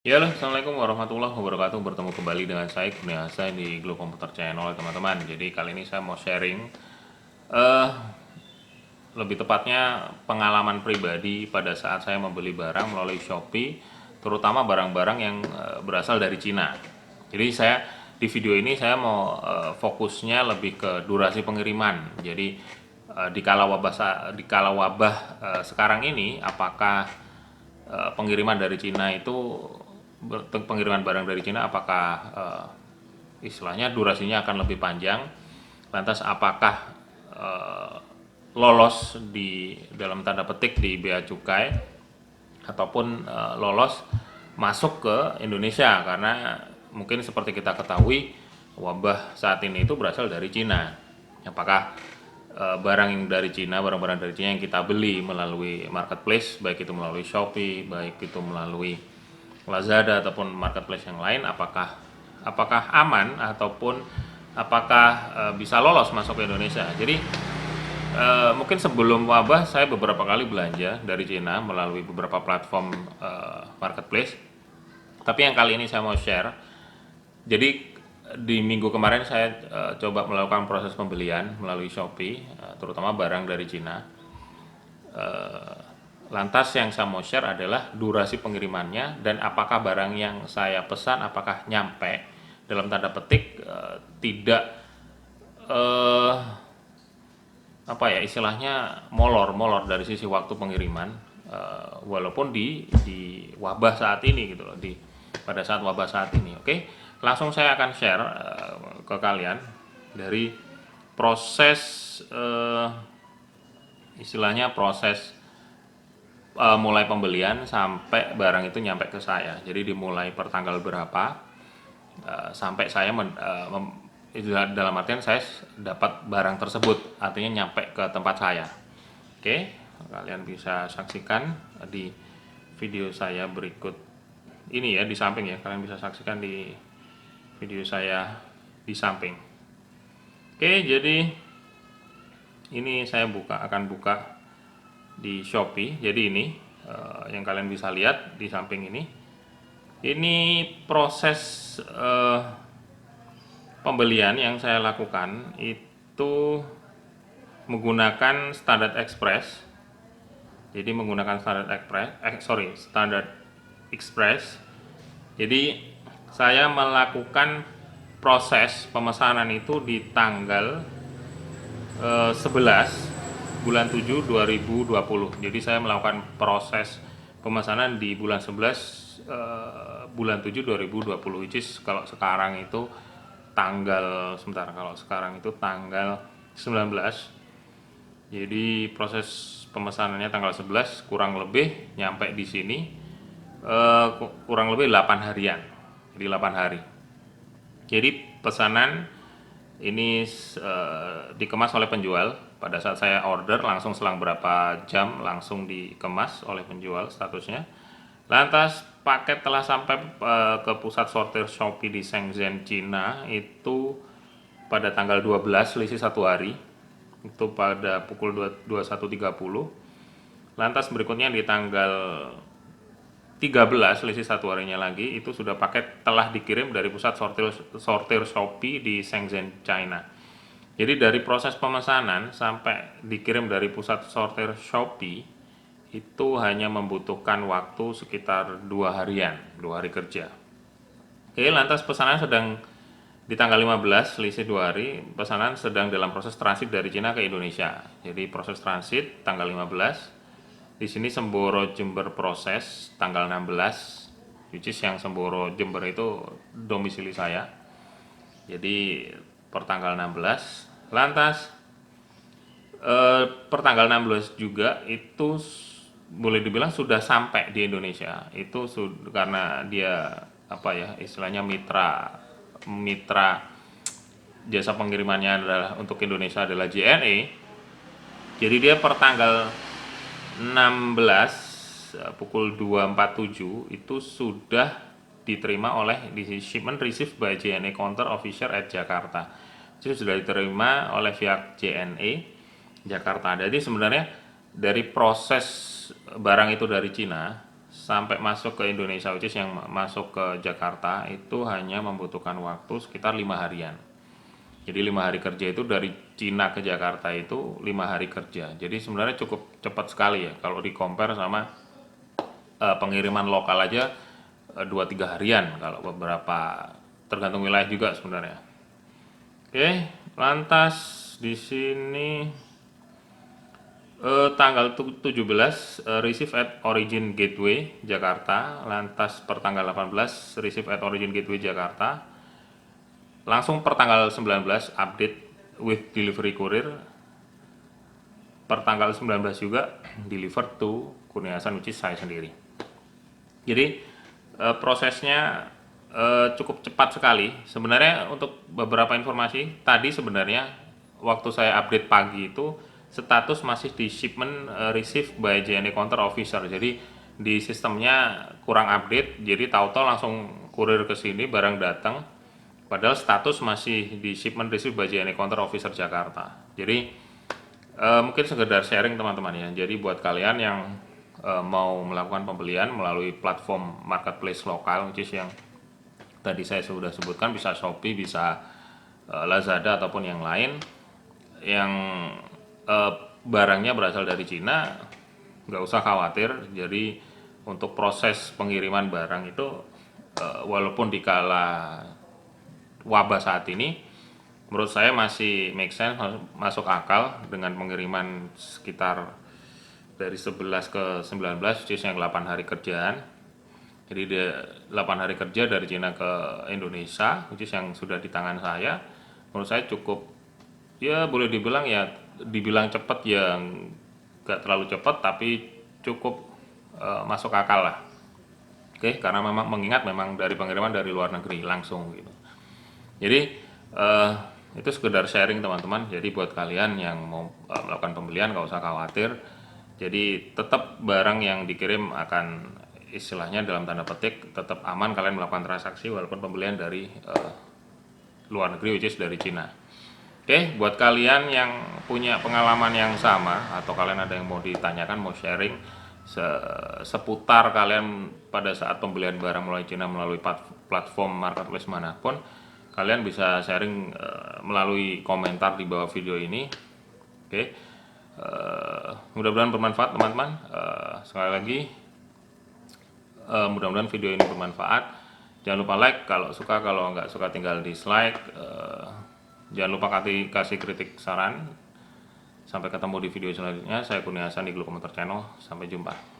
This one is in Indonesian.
Ya, halo, Assalamualaikum warahmatullahi wabarakatuh. Bertemu kembali dengan saya Kurnia Hasan di Glow Komputer Channel, teman-teman. Jadi kali ini saya mau sharing, eh lebih tepatnya pengalaman pribadi pada saat saya membeli barang melalui Shopee, terutama barang-barang yang berasal dari Cina. Jadi di video ini saya mau fokusnya lebih ke durasi pengiriman. Jadi di kala wabah sekarang ini, apakah pengiriman dari Cina itu pengiriman barang dari Cina apakah istilahnya durasinya akan lebih panjang, lantas apakah eh, lolos di dalam tanda petik di bea cukai ataupun lolos masuk ke Indonesia, karena mungkin seperti kita ketahui wabah saat ini itu berasal dari Cina. Apakah barang yang dari Cina, barang-barang dari Cina yang kita beli melalui marketplace, baik itu melalui Shopee, baik itu melalui Lazada ataupun marketplace yang lain, apakah aman ataupun apakah bisa lolos masuk ke Indonesia. Jadi mungkin sebelum wabah saya beberapa kali belanja dari Cina melalui beberapa platform marketplace. Tapi yang kali ini saya mau share. Jadi di minggu kemarin saya coba melakukan proses pembelian melalui Shopee, terutama barang dari Cina. Lantas yang saya mau share adalah durasi pengirimannya dan apakah barang yang saya pesan apakah nyampe, dalam tanda petik tidak eh, apa ya istilahnya molor dari sisi waktu pengiriman, walaupun di wabah saat ini gitu loh, pada saat wabah saat ini. Oke, langsung saya akan share ke kalian dari proses, istilahnya proses mulai pembelian sampai barang itu nyampe ke saya. Jadi dimulai per tanggal berapa sampai saya dalam artian saya dapat barang tersebut, artinya nyampe ke tempat saya. Oke, kalian bisa saksikan di video saya berikut ini ya, di samping ya, kalian bisa saksikan di video saya di samping. Oke, jadi ini saya akan buka di Shopee. Jadi ini yang kalian bisa lihat di samping ini. Ini proses pembelian yang saya lakukan itu menggunakan Standard Express. Jadi menggunakan Standard Express. Jadi saya melakukan proses pemesanan itu di tanggal 11 bulan 7 2020. Jadi saya melakukan proses pemesanan di bulan 11 bulan 7 2020, which is kalau sekarang itu tanggal 19. Jadi proses pemesanannya tanggal 11, kurang lebih nyampe di sini kurang lebih 8 harian. Jadi 8 hari. Jadi pesanan ini dikemas oleh penjual. Pada saat saya order langsung selang berapa jam langsung dikemas oleh penjual statusnya. Lantas paket telah sampai ke pusat sortir Shopee di Shenzhen, Cina itu pada tanggal 12, selisih 1 hari. Itu pada pukul 21.30. Lantas berikutnya di tanggal 13, selisih 1 harinya lagi, itu sudah paket telah dikirim dari pusat sortir Shopee di Shenzhen, China. Jadi dari proses pemesanan sampai dikirim dari pusat sortir Shopee itu hanya membutuhkan waktu sekitar 2 harian, 2 hari kerja. Oke, lantas pesanan sedang di tanggal 15, selisih 2 hari, pesanan sedang dalam proses transit dari Cina ke Indonesia. Jadi proses transit tanggal 15. Di sini Semboro Jember proses tanggal 16, which is yang Semboro Jember itu domisili saya. Jadi per tanggal 16. Lantas per tanggal 16 juga itu boleh dibilang sudah sampai di Indonesia. Itu karena dia apa ya istilahnya mitra jasa pengirimannya adalah untuk Indonesia adalah JNE. Jadi dia per tanggal 16 pukul 2.47 itu sudah diterima oleh di shipment received by JNE Counter Officer at Jakarta. Jadi sudah diterima oleh pihak JNE Jakarta. Jadi sebenarnya dari proses barang itu dari Cina sampai masuk ke Indonesia, which is yang masuk ke Jakarta itu hanya membutuhkan waktu sekitar 5 harian. Jadi 5 hari kerja itu dari Cina ke Jakarta itu 5 hari kerja. Jadi sebenarnya cukup cepat sekali ya kalau di compare sama pengiriman lokal aja 2-3 harian, kalau beberapa tergantung wilayah juga sebenarnya. Oke, lantas di sini tanggal 17 receive at origin gateway Jakarta, lantas per tanggal 18 receive at origin gateway Jakarta, langsung per tanggal 19 update with delivery courier, per tanggal 19 juga deliver to Kurniawan, which is saya sendiri. Jadi prosesnya cukup cepat sekali. Sebenarnya untuk beberapa informasi tadi, sebenarnya waktu saya update pagi itu status masih di shipment received by JNE Counter Officer. Jadi di sistemnya kurang update, jadi tahu-tahu langsung kurir ke sini, barang datang, padahal status masih di shipment received by JNE Counter Officer Jakarta. Jadi mungkin sekedar sharing teman-teman ya. Jadi buat kalian yang mau melakukan pembelian melalui platform marketplace lokal, which is yang tadi saya sudah sebutkan, bisa Shopee, bisa Lazada ataupun yang lain, yang barangnya berasal dari Cina, nggak usah khawatir. Jadi untuk proses pengiriman barang itu walaupun dikala wabah saat ini, menurut saya masih make sense, masuk akal dengan pengiriman sekitar dari 11 ke 19, which is yang 8 hari kerjaan. Jadi 8 hari kerja dari Cina ke Indonesia, which is yang sudah di tangan saya. Menurut saya cukup, ya boleh dibilang cepat, ya nggak terlalu cepat, tapi cukup masuk akal lah. Oke, karena memang mengingat memang dari pengiriman dari luar negeri langsung gitu. Jadi itu sekedar sharing teman-teman. Jadi buat kalian yang mau melakukan pembelian nggak usah khawatir. Jadi tetap barang yang dikirim akan istilahnya dalam tanda petik tetap aman, kalian melakukan transaksi walaupun pembelian dari luar negeri, which is dari Cina. Oke, buat kalian yang punya pengalaman yang sama atau kalian ada yang mau ditanyakan, mau sharing seputar kalian pada saat pembelian barang melalui Cina melalui platform marketplace manapun, kalian bisa sharing melalui komentar di bawah video ini. Oke. Mudah-mudahan bermanfaat teman-teman. Sekali lagi mudah-mudahan video ini bermanfaat. Jangan lupa like kalau suka, kalau nggak suka tinggal dislike. Jangan lupa kasih kritik saran. Sampai ketemu di video selanjutnya. Saya Kurnia Hasan di Glukometer Channel. Sampai jumpa.